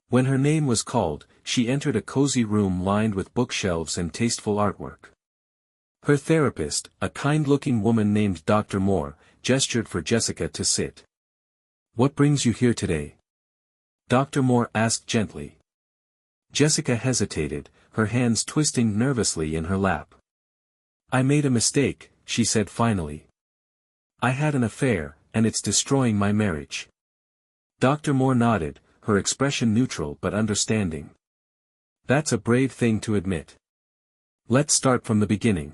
When her name was called, she entered a cozy room lined with bookshelves and tasteful artwork. Her therapist, a kind-looking woman named Dr. Moore, gestured for Jessica to sit. "What brings you here today?" Dr. Moore asked gently. Jessica hesitated, her hands twisting nervously in her lap. "I made a mistake," she said finally. "I had an affair, and it's destroying my marriage." Dr. Moore nodded, her expression neutral but understanding. "That's a brave thing to admit. Let's start from the beginning.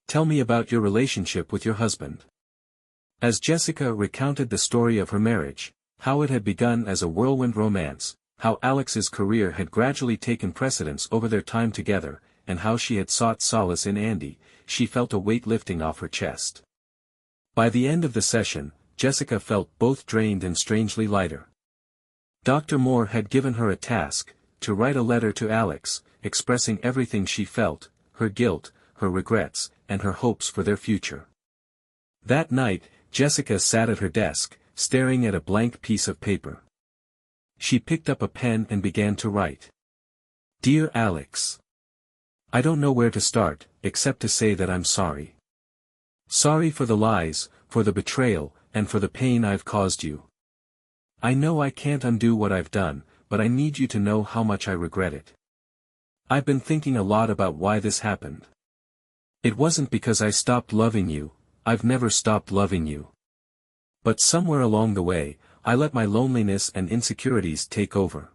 Tell me about your relationship with your husband." As Jessica recounted the story of her marriage, how it had begun as a whirlwind romance, how Alex's career had gradually taken precedence over their time together, and how she had sought solace in Andy, she felt a weight lifting off her chest. By the end of the session, Jessica felt both drained and strangely lighter. Dr. Moore had given her a task, to write a letter to Alex, expressing everything she felt, her guilt, her regrets, and her hopes for their future. That night, Jessica sat at her desk, staring at a blank piece of paper. She picked up a pen and began to write. "Dear Alex. I don't know where to start, except to say that I'm sorry. Sorry for the lies, for the betrayal, and for the pain I've caused you. I know I can't undo what I've done, but I need you to know how much I regret it. I've been thinking a lot about why this happened. It wasn't because I stopped loving you, I've never stopped loving you. But somewhere along the way, I let my loneliness and insecurities take over.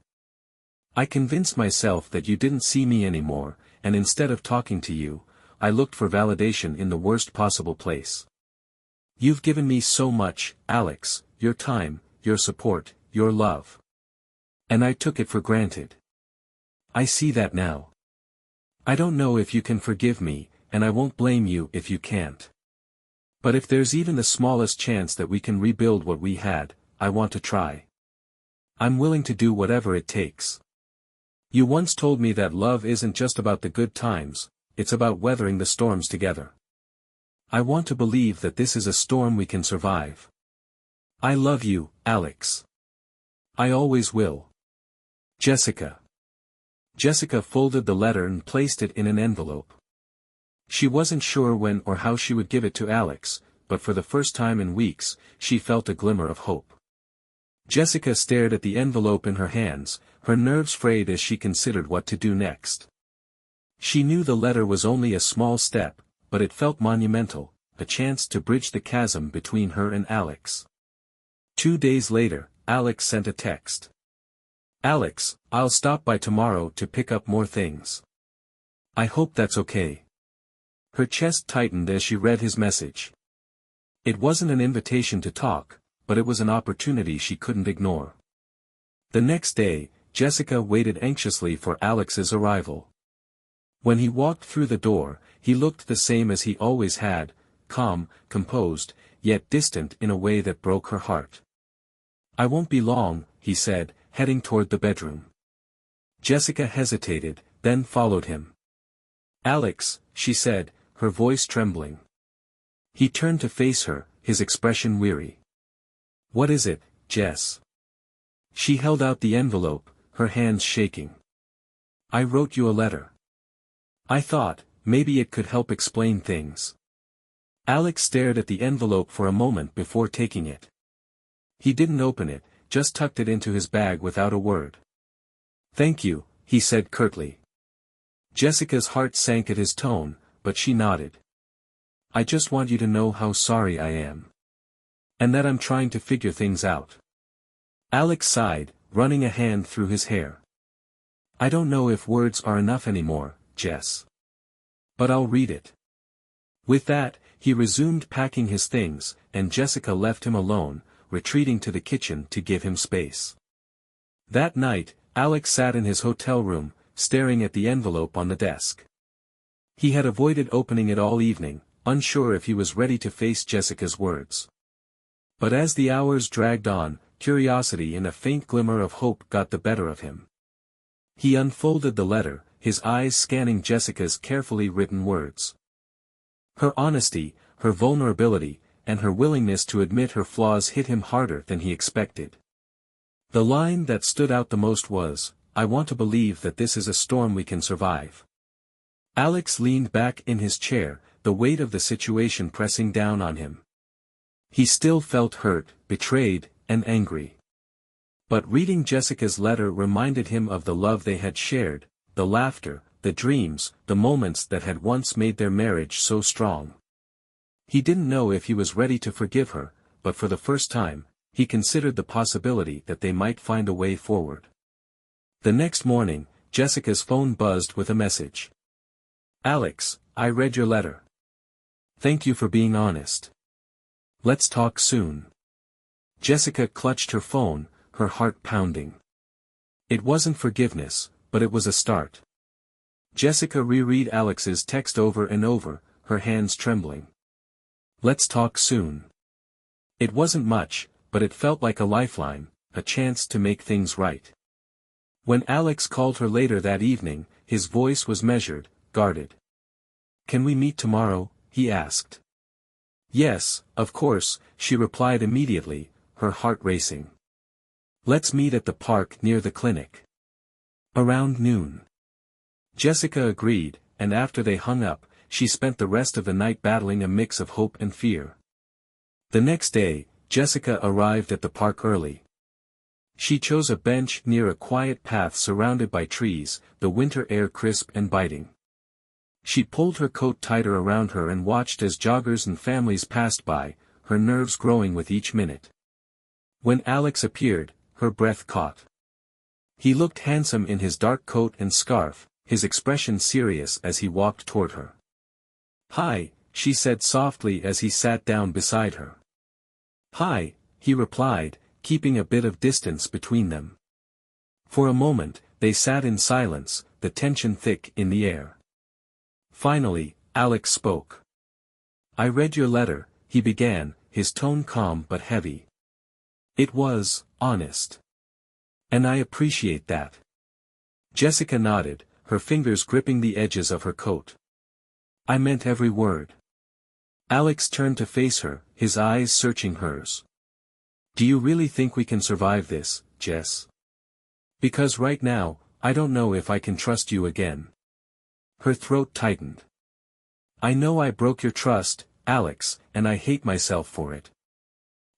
I convinced myself that you didn't see me anymore, and instead of talking to you, I looked for validation in the worst possible place. You've given me so much, Alex, your time, your support, your love. And I took it for granted. I see that now. I don't know if you can forgive me, and I won't blame you if you can't. But if there's even the smallest chance that we can rebuild what we had, I want to try. I'm willing to do whatever it takes. You once told me that love isn't just about the good times, it's about weathering the storms together. I want to believe that this is a storm we can survive. I love you, Alex. I always will. Jessica. Jessica folded the letter and placed it in an envelope. She wasn't sure when or how she would give it to Alex, but for the first time in weeks, she felt a glimmer of hope. Jessica stared at the envelope in her hands, her nerves frayed as she considered what to do next. She knew the letter was only a small step, but it felt monumental, a chance to bridge the chasm between her and Alex. 2 days later, Alex sent a text. Alex, I'll stop by tomorrow to pick up more things. I hope that's okay. Her chest tightened as she read his message. It wasn't an invitation to talk, but it was an opportunity she couldn't ignore. The next day, Jessica waited anxiously for Alex's arrival. When he walked through the door, he looked the same as he always had, calm, composed, yet distant in a way that broke her heart. I won't be long, he said, heading toward the bedroom. Jessica hesitated, then followed him. Alex, she said, her voice trembling. He turned to face her, his expression weary. What is it, Jess? She held out the envelope, her hands shaking. I wrote you a letter. I thought, maybe it could help explain things. Alex stared at the envelope for a moment before taking it. He didn't open it, just tucked it into his bag without a word. Thank you, he said curtly. Jessica's heart sank at his tone, but she nodded. I just want you to know how sorry I am. And that I'm trying to figure things out. Alex sighed, running a hand through his hair. I don't know if words are enough anymore, Jess. But I'll read it. With that, he resumed packing his things, and Jessica left him alone, retreating to the kitchen to give him space. That night, Alex sat in his hotel room, staring at the envelope on the desk. He had avoided opening it all evening, unsure if he was ready to face Jessica's words. But as the hours dragged on, curiosity and a faint glimmer of hope got the better of him. He unfolded the letter, his eyes scanning Jessica's carefully written words. Her honesty, her vulnerability, and her willingness to admit her flaws hit him harder than he expected. The line that stood out the most was, I want to believe that this is a storm we can survive. Alex leaned back in his chair, the weight of the situation pressing down on him. He still felt hurt, betrayed, and angry. But reading Jessica's letter reminded him of the love they had shared, the laughter, the dreams, the moments that had once made their marriage so strong. He didn't know if he was ready to forgive her, but for the first time, he considered the possibility that they might find a way forward. The next morning, Jessica's phone buzzed with a message. Alex, I read your letter. Thank you for being honest. Let's talk soon. Jessica clutched her phone, her heart pounding. It wasn't forgiveness, but it was a start. Jessica reread Alex's text over and over, her hands trembling. Let's talk soon. It wasn't much, but it felt like a lifeline, a chance to make things right. When Alex called her later that evening, his voice was measured, guarded. Can we meet tomorrow? He asked. Yes, of course, she replied immediately, her heart racing. Let's meet at the park near the clinic. Around noon. Jessica agreed, and after they hung up, she spent the rest of the night battling a mix of hope and fear. The next day, Jessica arrived at the park early. She chose a bench near a quiet path surrounded by trees, the winter air crisp and biting. She pulled her coat tighter around her and watched as joggers and families passed by, her nerves growing with each minute. When Alex appeared, her breath caught. He looked handsome in his dark coat and scarf, his expression serious as he walked toward her. Hi, she said softly as he sat down beside her. Hi, he replied, keeping a bit of distance between them. For a moment, they sat in silence, the tension thick in the air. Finally, Alex spoke. I read your letter, he began, his tone calm but heavy. It was honest. And I appreciate that. Jessica nodded, her fingers gripping the edges of her coat. I meant every word. Alex turned to face her, his eyes searching hers. Do you really think we can survive this, Jess? Because right now, I don't know if I can trust you again. Her throat tightened. I know I broke your trust, Alex, and I hate myself for it.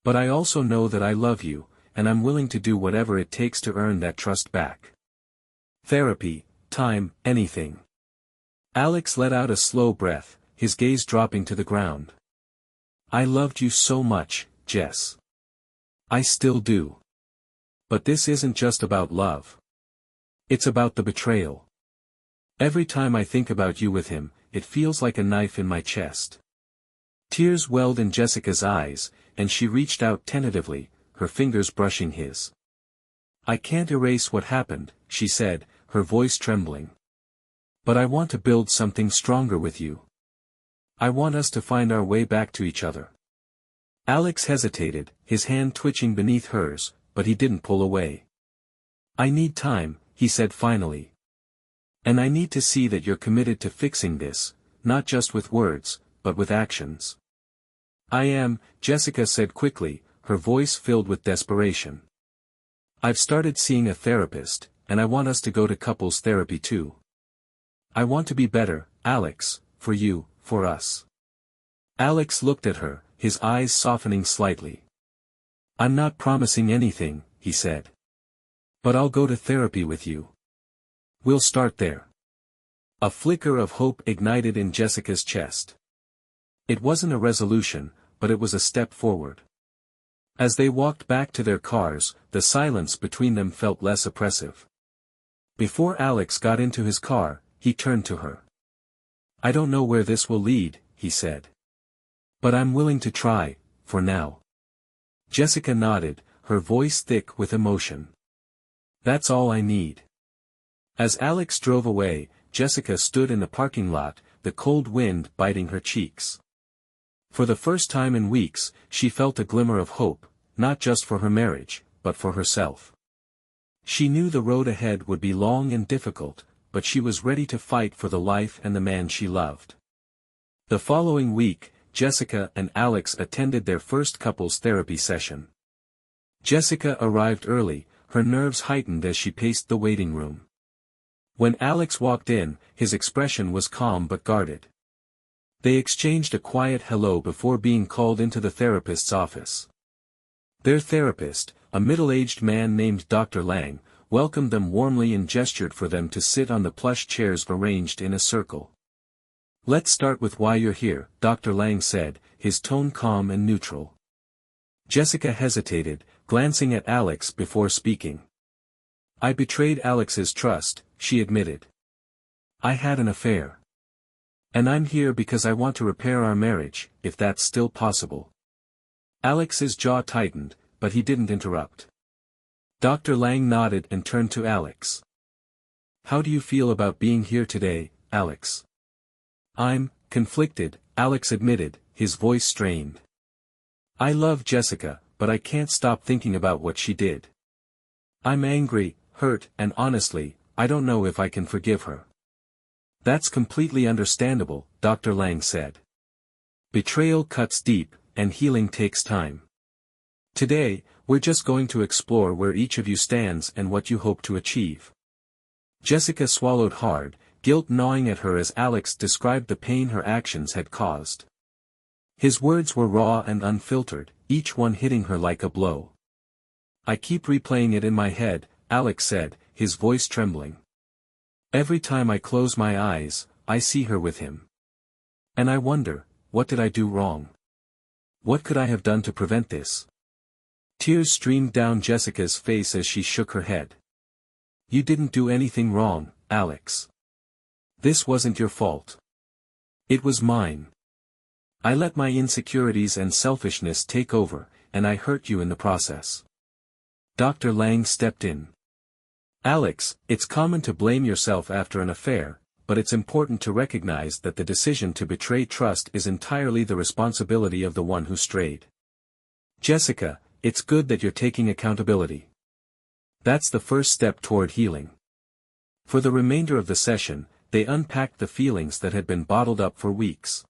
But I also know that I love you, and I'm willing to do whatever it takes to earn that trust back. Therapy, time, anything. Alex let out a slow breath, his gaze dropping to the ground. I loved you so much, Jess. I still do. But this isn't just about love. It's about the betrayal. Every time I think about you with him, it feels like a knife in my chest. Tears welled in Jessica's eyes, and she reached out tentatively, her fingers brushing his. I can't erase what happened, she said, her voice trembling. But I want to build something stronger with you. I want us to find our way back to each other. Alex hesitated, his hand twitching beneath hers, but he didn't pull away. I need time, he said finally. And I need to see that you're committed to fixing this, not just with words, but with actions. I am, Jessica said quickly, her voice filled with desperation. I've started seeing a therapist, and I want us to go to couples therapy too. I want to be better, Alex, for you, for us. Alex looked at her, his eyes softening slightly. I'm not promising anything, he said. But I'll go to therapy with you. We'll start there. A flicker of hope ignited in Jessica's chest. It wasn't a resolution, but it was a step forward. As they walked back to their cars, the silence between them felt less oppressive. Before Alex got into his car, he turned to her. I don't know where this will lead, he said. But I'm willing to try, for now. Jessica nodded, her voice thick with emotion. That's all I need. As Alex drove away, Jessica stood in the parking lot, the cold wind biting her cheeks. For the first time in weeks, she felt a glimmer of hope, not just for her marriage, but for herself. She knew the road ahead would be long and difficult, but she was ready to fight for the life and the man she loved. The following week, Jessica and Alex attended their first couples therapy session. Jessica arrived early, her nerves heightened as she paced the waiting room. When Alex walked in, his expression was calm but guarded. They exchanged a quiet hello before being called into the therapist's office. Their therapist, a middle-aged man named Dr. Lang, welcomed them warmly and gestured for them to sit on the plush chairs arranged in a circle. Let's start with why you're here, Dr. Lang said, his tone calm and neutral. Jessica hesitated, glancing at Alex before speaking. I betrayed Alex's trust, she admitted. I had an affair. And I'm here because I want to repair our marriage, if that's still possible. Alex's jaw tightened, but he didn't interrupt. Dr. Lang nodded and turned to Alex. How do you feel about being here today, Alex? I'm conflicted, Alex admitted, his voice strained. I love Jessica, but I can't stop thinking about what she did. I'm angry, hurt, and honestly, I don't know if I can forgive her. That's completely understandable, Dr. Lang said. Betrayal cuts deep, and healing takes time. Today, we're just going to explore where each of you stands and what you hope to achieve. Jessica swallowed hard, guilt gnawing at her as Alex described the pain her actions had caused. His words were raw and unfiltered, each one hitting her like a blow. I keep replaying it in my head, Alex said, his voice trembling. Every time I close my eyes, I see her with him. And I wonder, what did I do wrong? What could I have done to prevent this? Tears streamed down Jessica's face as she shook her head. You didn't do anything wrong, Alex. This wasn't your fault. It was mine. I let my insecurities and selfishness take over, and I hurt you in the process. Dr. Lang stepped in. Alex, it's common to blame yourself after an affair, but it's important to recognize that the decision to betray trust is entirely the responsibility of the one who strayed. Jessica, it's good that you're taking accountability. That's the first step toward healing. For the remainder of the session, they unpacked the feelings that had been bottled up for weeks.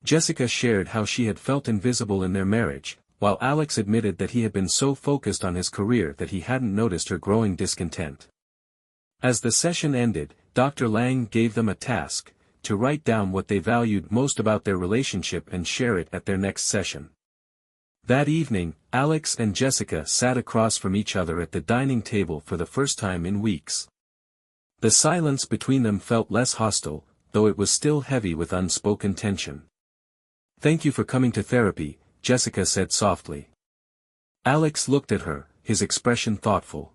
Jessica shared how she had felt invisible in their marriage, while Alex admitted that he had been so focused on his career that he hadn't noticed her growing discontent. As the session ended, Dr. Lang gave them a task, to write down what they valued most about their relationship and share it at their next session. That evening, Alex and Jessica sat across from each other at the dining table for the first time in weeks. The silence between them felt less hostile, though it was still heavy with unspoken tension. Thank you for coming to therapy, Jessica said softly. Alex looked at her, his expression thoughtful.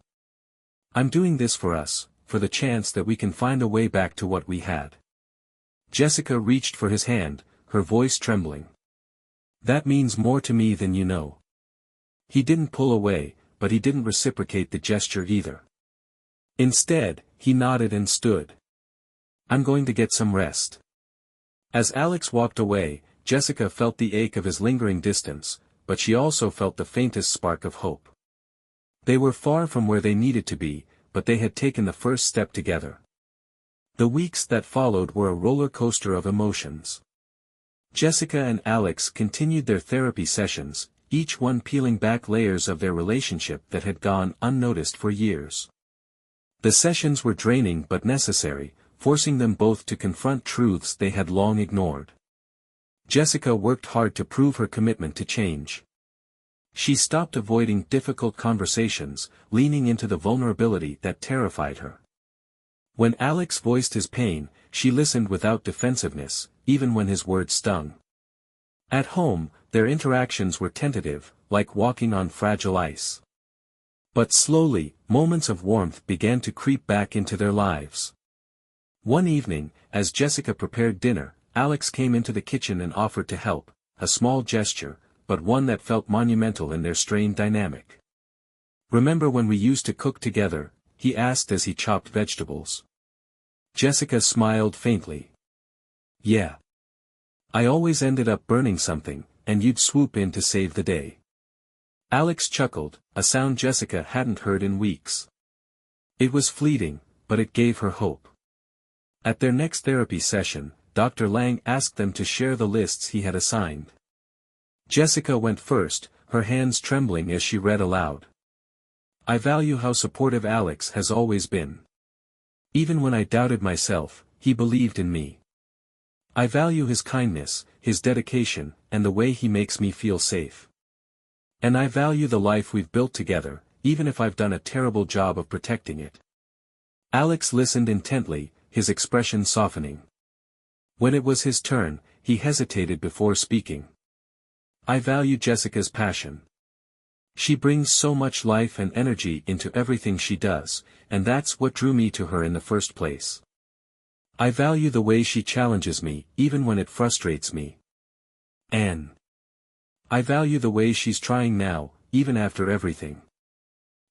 "I'm doing this for us, for the chance that we can find a way back to what we had." Jessica reached for his hand, her voice trembling. "That means more to me than you know." He didn't pull away, but he didn't reciprocate the gesture either. Instead, he nodded and stood. "I'm going to get some rest." As Alex walked away, Jessica felt the ache of his lingering distance, but she also felt the faintest spark of hope. They were far from where they needed to be, but they had taken the first step together. The weeks that followed were a roller coaster of emotions. Jessica and Alex continued their therapy sessions, each one peeling back layers of their relationship that had gone unnoticed for years. The sessions were draining but necessary, forcing them both to confront truths they had long ignored. Jessica worked hard to prove her commitment to change. She stopped avoiding difficult conversations, leaning into the vulnerability that terrified her. When Alex voiced his pain, she listened without defensiveness, even when his words stung. At home, their interactions were tentative, like walking on fragile ice. But slowly, moments of warmth began to creep back into their lives. One evening, as Jessica prepared dinner, Alex came into the kitchen and offered to help, a small gesture, but one that felt monumental in their strained dynamic. "Remember when we used to cook together?" he asked as he chopped vegetables. Jessica smiled faintly. "Yeah. I always ended up burning something, and you'd swoop in to save the day." Alex chuckled, a sound Jessica hadn't heard in weeks. It was fleeting, but it gave her hope. At their next therapy session, Dr. Lang asked them to share the lists he had assigned. Jessica went first, her hands trembling as she read aloud. "I value how supportive Alex has always been. Even when I doubted myself, he believed in me. I value his kindness, his dedication, and the way he makes me feel safe. And I value the life we've built together, even if I've done a terrible job of protecting it." Alex listened intently, his expression softening. When it was his turn, he hesitated before speaking. "I value Jessica's passion. She brings so much life and energy into everything she does, and that's what drew me to her in the first place. I value the way she challenges me, even when it frustrates me. And I value the way she's trying now, even after everything."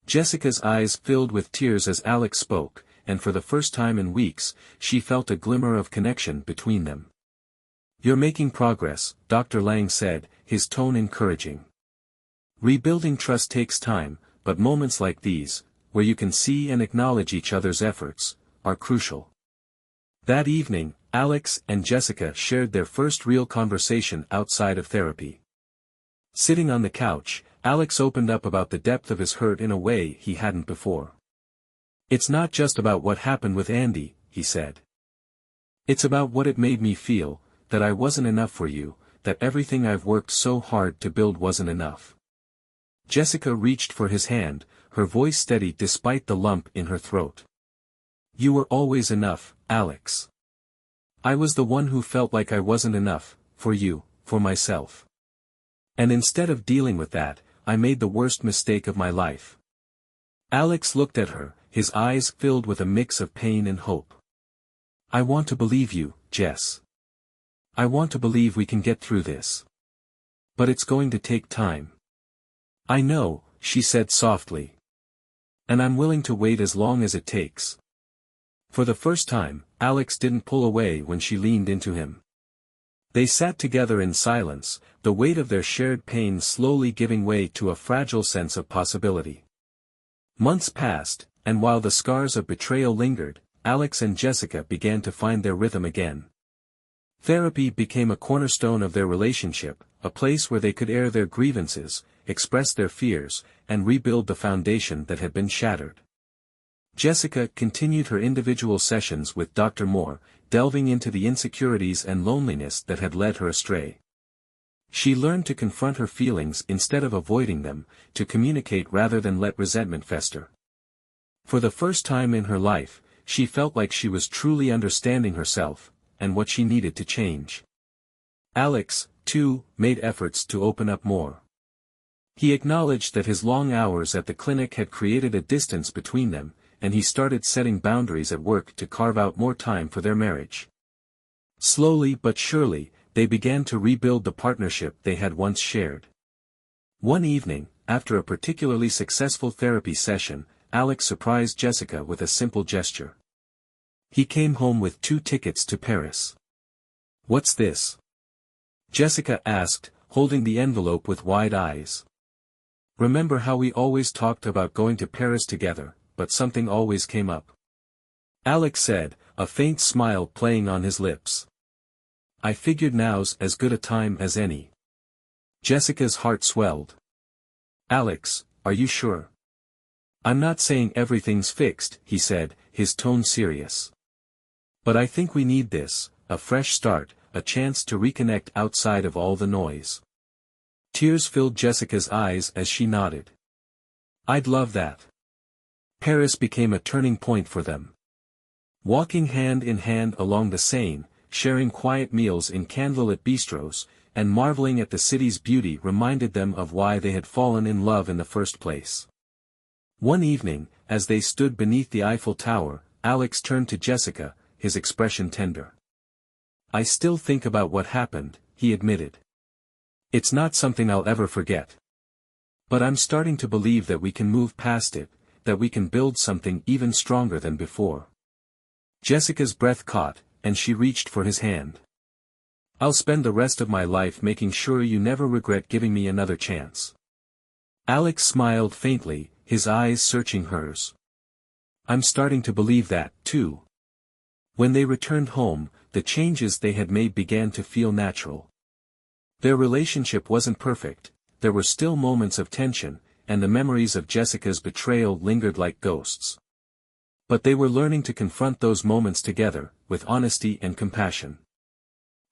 Jessica's eyes filled with tears as Alex spoke, and for the first time in weeks, she felt a glimmer of connection between them. "You're making progress," Dr. Lang said, his tone encouraging. "Rebuilding trust takes time, but moments like these, where you can see and acknowledge each other's efforts, are crucial." That evening, Alex and Jessica shared their first real conversation outside of therapy. Sitting on the couch, Alex opened up about the depth of his hurt in a way he hadn't before. "It's not just about what happened with Andy," he said. "It's about what it made me feel, that I wasn't enough for you, that everything I've worked so hard to build wasn't enough." Jessica reached for his hand, her voice steady despite the lump in her throat. "You were always enough, Alex. I was the one who felt like I wasn't enough, for you, for myself. And instead of dealing with that, I made the worst mistake of my life." Alex looked at her, his eyes filled with a mix of pain and hope. "I want to believe you, Jess. I want to believe we can get through this. But it's going to take time." "I know," she said softly. "And I'm willing to wait as long as it takes." For the first time, Alex didn't pull away when she leaned into him. They sat together in silence, the weight of their shared pain slowly giving way to a fragile sense of possibility. Months passed, and while the scars of betrayal lingered, Alex and Jessica began to find their rhythm again. Therapy became a cornerstone of their relationship, a place where they could air their grievances, express their fears, and rebuild the foundation that had been shattered. Jessica continued her individual sessions with Dr. Moore, delving into the insecurities and loneliness that had led her astray. She learned to confront her feelings instead of avoiding them, to communicate rather than let resentment fester. For the first time in her life, she felt like she was truly understanding herself, and what she needed to change. Alex, too, made efforts to open up more. He acknowledged that his long hours at the clinic had created a distance between them, and he started setting boundaries at work to carve out more time for their marriage. Slowly but surely, they began to rebuild the partnership they had once shared. One evening, after a particularly successful therapy session, Alex surprised Jessica with a simple gesture. He came home with 2 tickets to Paris. "What's this?" Jessica asked, holding the envelope with wide eyes. "Remember how we always talked about going to Paris together, but something always came up?" Alex said, a faint smile playing on his lips. "I figured now's as good a time as any." Jessica's heart swelled. "Alex, are you sure?" "I'm not saying everything's fixed," he said, his tone serious. "But I think we need this, a fresh start, a chance to reconnect outside of all the noise." Tears filled Jessica's eyes as she nodded. "I'd love that." Paris became a turning point for them. Walking hand in hand along the Seine, sharing quiet meals in candlelit bistros, and marveling at the city's beauty reminded them of why they had fallen in love in the first place. One evening, as they stood beneath the Eiffel Tower, Alex turned to Jessica, his expression tender. "I still think about what happened," he admitted. "It's not something I'll ever forget. But I'm starting to believe that we can move past it, that we can build something even stronger than before." Jessica's breath caught, and she reached for his hand. "I'll spend the rest of my life making sure you never regret giving me another chance." Alex smiled faintly, his eyes searching hers. "I'm starting to believe that, too." When they returned home, the changes they had made began to feel natural. Their relationship wasn't perfect, there were still moments of tension, and the memories of Jessica's betrayal lingered like ghosts. But they were learning to confront those moments together, with honesty and compassion.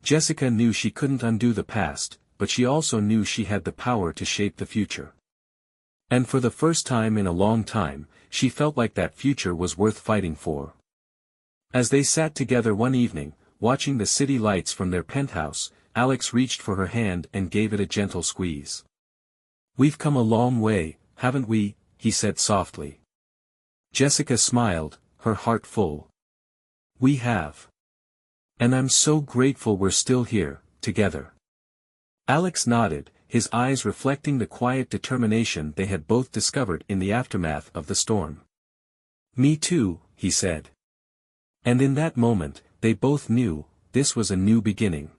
Jessica knew she couldn't undo the past, but she also knew she had the power to shape the future. And for the first time in a long time, she felt like that future was worth fighting for. As they sat together one evening, watching the city lights from their penthouse, Alex reached for her hand and gave it a gentle squeeze. "We've come a long way, haven't we?" he said softly. Jessica smiled, her heart full. "We have. And I'm so grateful we're still here, together." Alex nodded, his eyes reflecting the quiet determination they had both discovered in the aftermath of the storm. "Me too," he said. And in that moment, they both knew, this was a new beginning.